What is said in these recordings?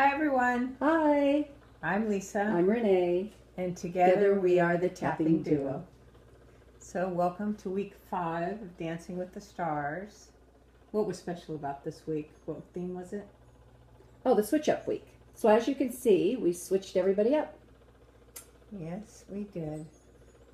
Hi everyone, Hi, I'm Lisa, I'm Renee. and together we are the Tapping Tapping Duo. Duo. So welcome to week 5 of Dancing with the Stars. What was special about this week? What theme was it? Oh, the switch up week. So as you can see, we switched everybody up. Yes, we did.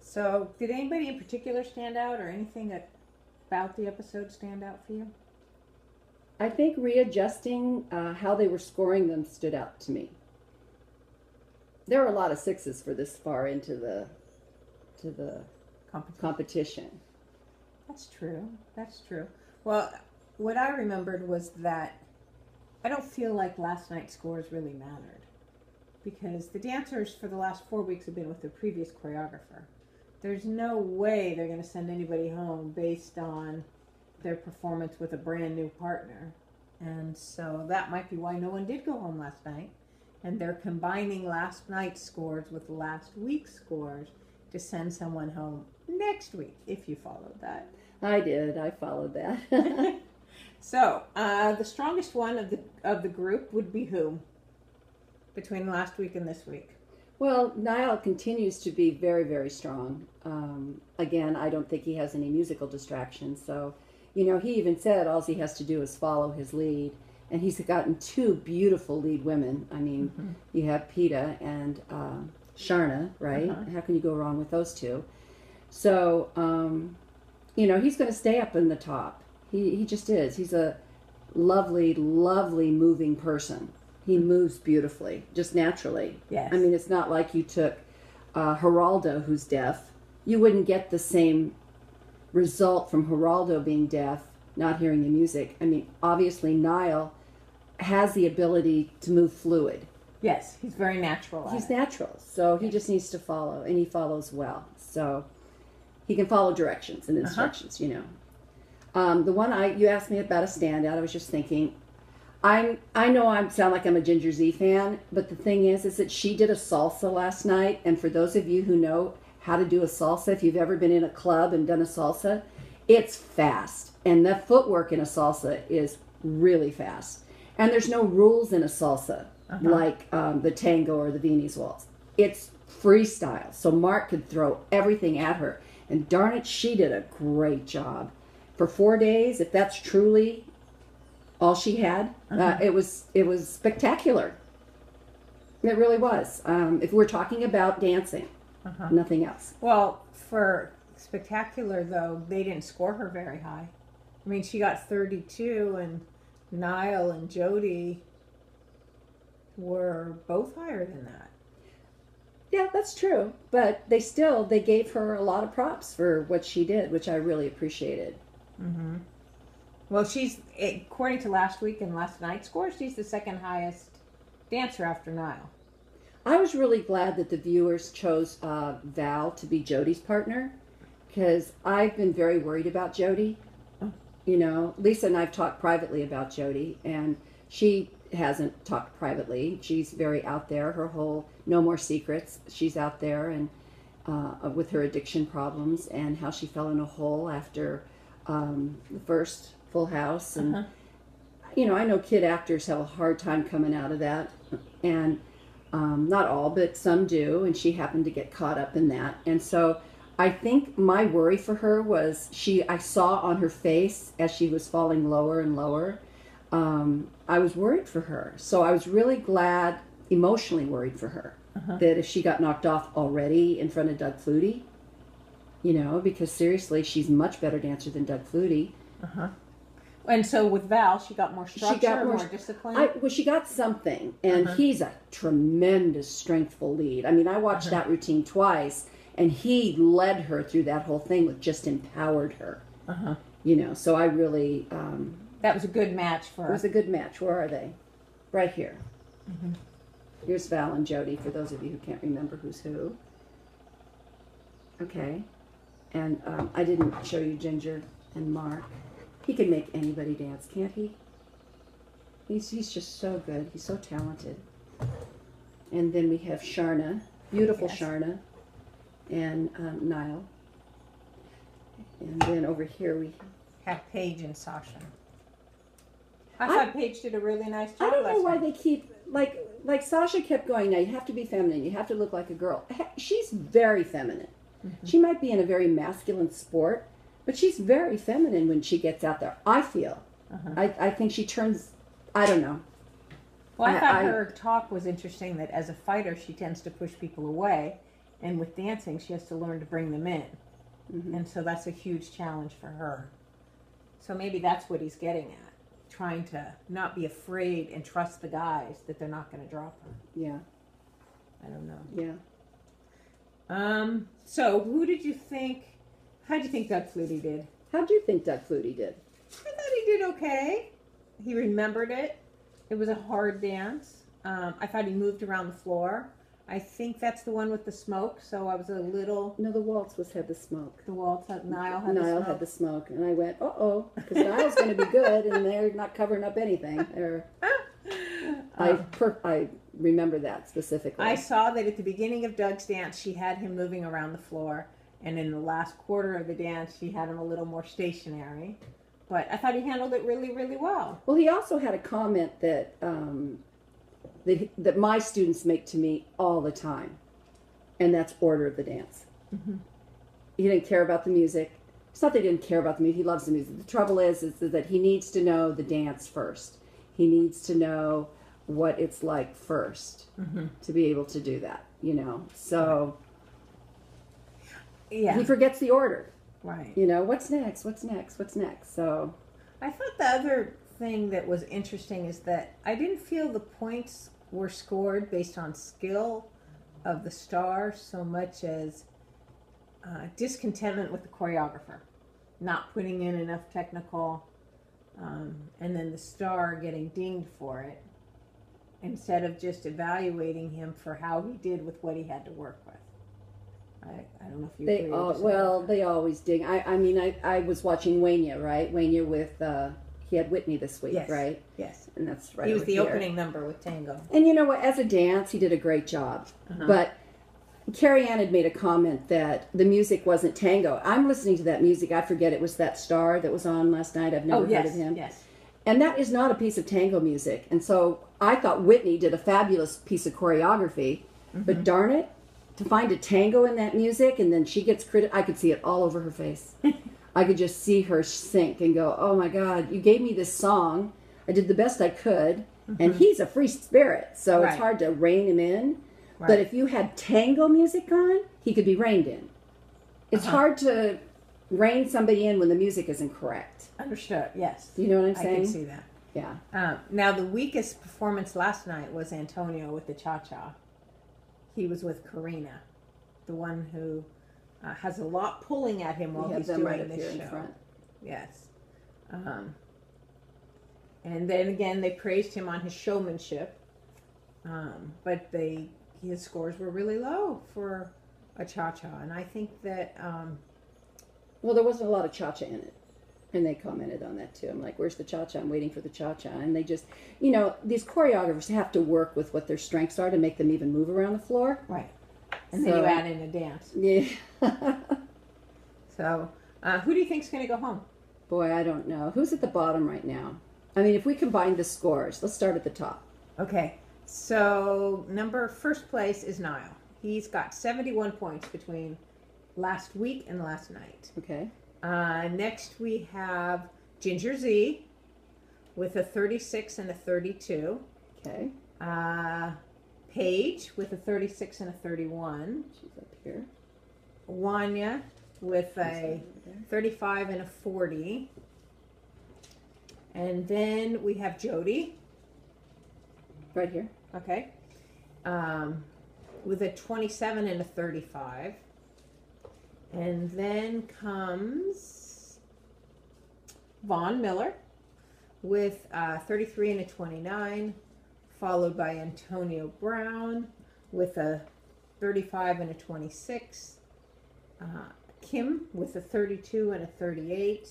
So did anybody in particular stand out or anything about the episode stand out for you? I think readjusting how they were scoring them stood out to me. There are a lot of 6s for this far into the competition. That's true. That's true. Well, what I remembered was that I don't feel like last night's scores really mattered because the dancers for the last 4 weeks have been with their previous choreographer. There's no way they're going to send anybody home based on their performance with a brand new partner. And so that might be why no one did go home last night. And they're combining last night's scores with last week's scores to send someone home next week, if you followed that. I did. I followed that. So, the strongest one of the group would be who? Between last week and this week? Well, Niall continues to be very, very strong. Again, I don't think he has any musical distractions. So, you know, he even said all he has to do is follow his lead. And he's gotten 2 beautiful lead women. I mean, you have Peta and Sharna, right? How can you go wrong with those 2? So, you know, he's going to stay up in the top. He just is. He's a lovely, lovely moving person. He moves beautifully, just naturally. Yes. I mean, it's not like you took Geraldo, who's deaf. You wouldn't get the same result from Geraldo being deaf, not hearing the music. I mean, obviously, Niall has the ability to move fluid. Yes, he's very natural. He's natural, so he just needs to follow, and he follows well. So he can follow directions and instructions, you know. The one you asked me about a standout, I was just thinking, I know I sound like I'm a Ginger Z fan, but the thing is that she did a salsa last night, and for those of you who know how to do a salsa, if you've ever been in a club and done a salsa, it's fast, and the footwork in a salsa is really fast. And there's no rules in a salsa like the tango or the Viennese waltz. It's freestyle, so Mark could throw everything at her, and darn it, she did a great job. For 4 days, if that's truly all she had, it was spectacular. It really was. If we're talking about dancing, nothing else. Well, for spectacular, though, they didn't score her very high. I mean, she got 32, and Niall and Jody were both higher than that. Yeah, that's true. But they gave her a lot of props for what she did, which I really appreciated. Well, she's, according to last week and last night's score, she's the second highest dancer after Niall. I was really glad that the viewers chose Val to be Jody's partner, because I've been very worried about Jody. You know, Lisa and I have talked privately about Jody, and she hasn't talked privately. She's very out there. Her whole No More Secrets, she's out there, and with her addiction problems and how she fell in a hole after the first Full House. And, you know, I know kid actors have a hard time coming out of that, and not all, but some do, and she happened to get caught up in that. And so I think my worry for her was I saw on her face as she was falling lower and lower, I was worried for her. So I was really glad, emotionally worried for her, that if she got knocked off already in front of Doug Flutie, you know, because seriously, she's a much better dancer than Doug Flutie. And so with Val, she got more structure, more discipline? Well, she got something, and he's a tremendous, strengthful lead. I mean, I watched that routine twice, and he led her through that whole thing with just empowered her. You know, so I really... that was a good match for her. It was a good match. Where are they? Right here. Here's Val and Jody, for those of you who can't remember who's who. Okay. And I didn't show you Ginger and Mark. He can make anybody dance, can't he? He's just so good. He's so talented. And then we have Sharna, beautiful Sharna, and Niall. And then over here we have Paige and Sasha. I thought Paige did a really nice job. I don't know why night. they keep like Sasha kept going, now you have to be feminine, you have to look like a girl. She's very feminine. She might be in a very masculine sport, but she's very feminine when she gets out there, I feel. I think she turns, I don't know. Well, I thought her talk was interesting, that as a fighter, she tends to push people away, and with dancing, she has to learn to bring them in. And so that's a huge challenge for her. So maybe that's what he's getting at, trying to not be afraid and trust the guys that they're not going to drop her. Yeah. I don't know. Yeah. So who did you think, how do you think Doug Flutie did? How do you think Doug Flutie did? I thought he did okay. He remembered it. It was a hard dance. I thought he moved around the floor. I think that's the one with the smoke, so I was a little... No, the waltz had the smoke. The waltz had, Niall had the smoke. And I went, uh-oh, because Niall's going to be good, and they're not covering up anything. I remember that specifically. I saw that at the beginning of Doug's dance, she had him moving around the floor, and in the last quarter of the dance, she had him a little more stationary. But I thought he handled it really, really well. Well, he also had a comment that that my students make to me all the time, and that's order of the dance. He didn't care about the music. It's not that he didn't care about the music. He loves the music. The trouble is that he needs to know the dance first. He needs to know what it's like first to be able to do that, you know. So he forgets the order. Right. You know, what's next? What's next? What's next? So I thought the other thing that was interesting is that I didn't feel the points were scored based on skill of the star so much as discontentment with the choreographer, not putting in enough technical, and then the star getting dinged for it, instead of just evaluating him for how he did with what he had to work with. I don't know if you agree. They always ding. I was watching Wanya, right? Wanya with, he had Whitney this week, yes. right? Yes. And that's right. He was over the here. opening number with Tango. And you know what? As a dance, he did a great job. But Carrie Ann had made a comment that the music wasn't tango. I'm listening to that music. I forget it was that star that was on last night. I've never heard of him. Yes. And that is not a piece of tango music. And so I thought Whitney did a fabulous piece of choreography. But darn it, to find a tango in that music, and then she gets I could see it all over her face. I could just see her sink and go, oh my God, you gave me this song. I did the best I could. And he's a free spirit, so it's hard to rein him in. Right. But if you had tango music on, he could be reined in. It's hard to rein somebody in when the music isn't correct. Understood, yes. You know what I'm saying? I can see that. Yeah. Now, the weakest performance last night was Antonio with the cha-cha. He was with Karina, the one who has a lot pulling at him while he's doing this show. In front. Yes. And then again, they praised him on his showmanship, but his scores were really low for a cha-cha, and I think that... well, there wasn't a lot of cha-cha in it, and they commented on that too. I'm like, where's the cha-cha? I'm waiting for the cha-cha. And they just, you know, these choreographers have to work with what their strengths are to make them even move around the floor. Right. And then you add in a dance. Yeah. So, who do you think's going to go home? Boy, I don't know. Who's at the bottom right now? I mean, if we combine the scores, let's start at the top. Okay. So, first place is Niall. He's got 71 points between last week and last night. Okay. Next we have Ginger Z with a 36 and a 32. Okay. Paige with a 36 and a 31. She's up here. Wanya with a 35 and a 40. And then we have Jody. Right here. Okay. With a 27 and a 35. And then comes Vaughn Miller with 33 and a 29, followed by Antonio Brown with a 35 and a 26, Kim with a 32 and a 38,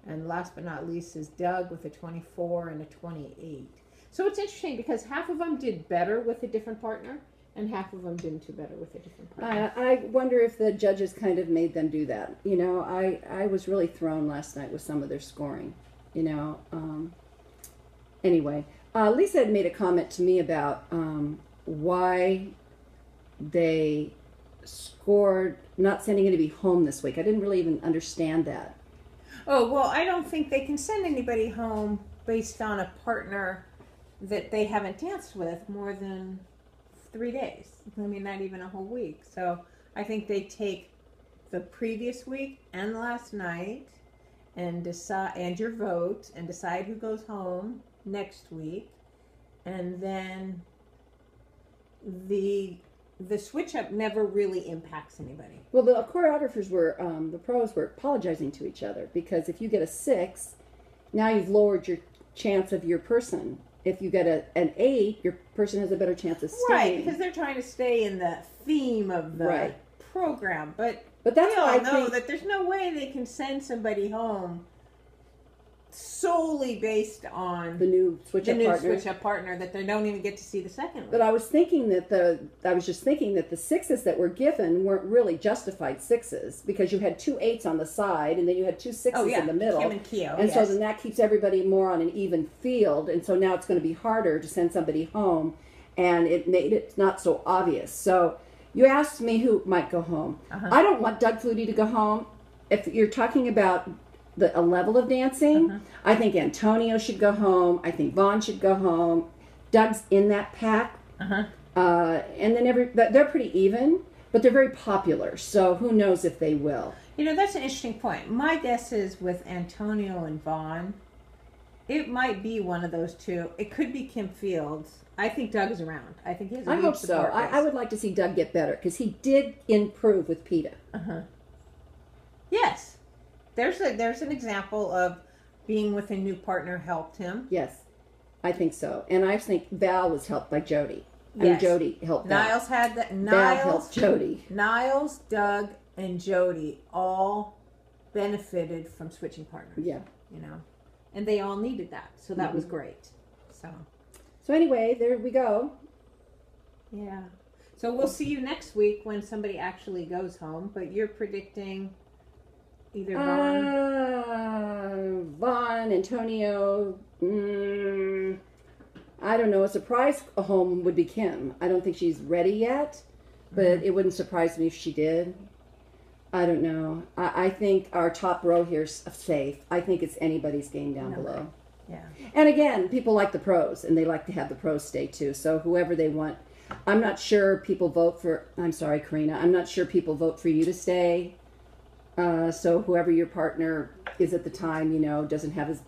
and last but not least is Doug with a 24 and a 28. So it's interesting because half of them did better with a different partner, and half of them didn't do better with a different partner. I wonder if the judges kind of made them do that. You know, I was really thrown last night with some of their scoring, you know. Anyway, Lisa had made a comment to me about why they scored not sending anybody home this week. I didn't really even understand that. Oh, well, I don't think they can send anybody home based on a partner that they haven't danced with more than 3 days. I mean, not even a whole week. So I think they take the previous week and last night and decide, and your vote, and decide who goes home next week, and then the switch up never really impacts anybody. Well, the choreographers were, the pros were apologizing to each other, because if you get a 6, now you've lowered your chance of your person. If you get an 8, your person has a better chance of staying. Right, because they're trying to stay in the theme of the program. But that's we why all know that there's no way they can send somebody home solely based on the new switch-up partner that they don't even get to see the second one. But I was thinking that the 6s that were given weren't really justified 6s, because you had 2 8s on the side and then you had 2 6s in the middle. Kim and Keo, and so then that keeps everybody more on an even field, and so now it's going to be harder to send somebody home, and it made it not so obvious. So you asked me who might go home. I don't want Doug Flutie to go home. If you're talking about a level of dancing, I think Antonio should go home. I think Vaughn should go home. Doug's in that pack. And then they're pretty even, but they're very popular. So who knows if they will. You know, that's an interesting point. My guess is with Antonio and Vaughn, it might be one of those two. It could be Kim Fields. I think Doug is around. I think he has a huge support base. I would like to see Doug get better, because he did improve with PETA. Yes. There's an example of being with a new partner helped him. Yes, I think so. And I think Val was helped by Jody. And Jody helped Val. Niles had that. Val helped Jody. Niles, Doug, and Jody all benefited from switching partners. Yeah. You know, and they all needed that. So that was great. So anyway, there we go. Yeah. So we'll see you next week when somebody actually goes home. But you're predicting either Vaughn, Antonio. I don't know. A surprise home would be Kim. I don't think she's ready yet, but it wouldn't surprise me if she did. I don't know. I think our top row here's safe. I think it's anybody's game down below. Yeah. And again, people like the pros, and they like to have the pros stay too. So whoever they want. I'm not sure people vote for. I'm sorry, Karina. I'm not sure people vote for you to stay. So whoever your partner is at the time, you know, doesn't have his.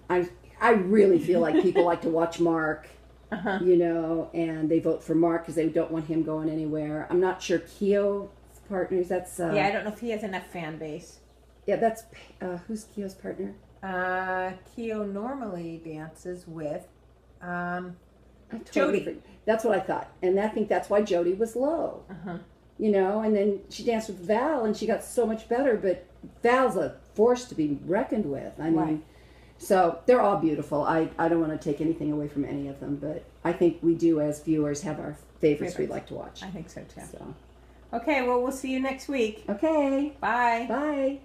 I really feel like people like to watch Mark, you know, and they vote for Mark because they don't want him going anywhere. I'm not sure Keo's partners. That's I don't know if he has enough fan base. Yeah, that's who's Keo's partner? Keo normally dances with Jody. That's what I thought, and I think that's why Jody was low. You know, and then she danced with Val, and she got so much better. But Val's a force to be reckoned with. I mean, so they're all beautiful. I don't want to take anything away from any of them, but I think we do as viewers have our favorites we like to watch. I think so too. So. Okay, well, we'll see you next week. Okay. Bye. Bye.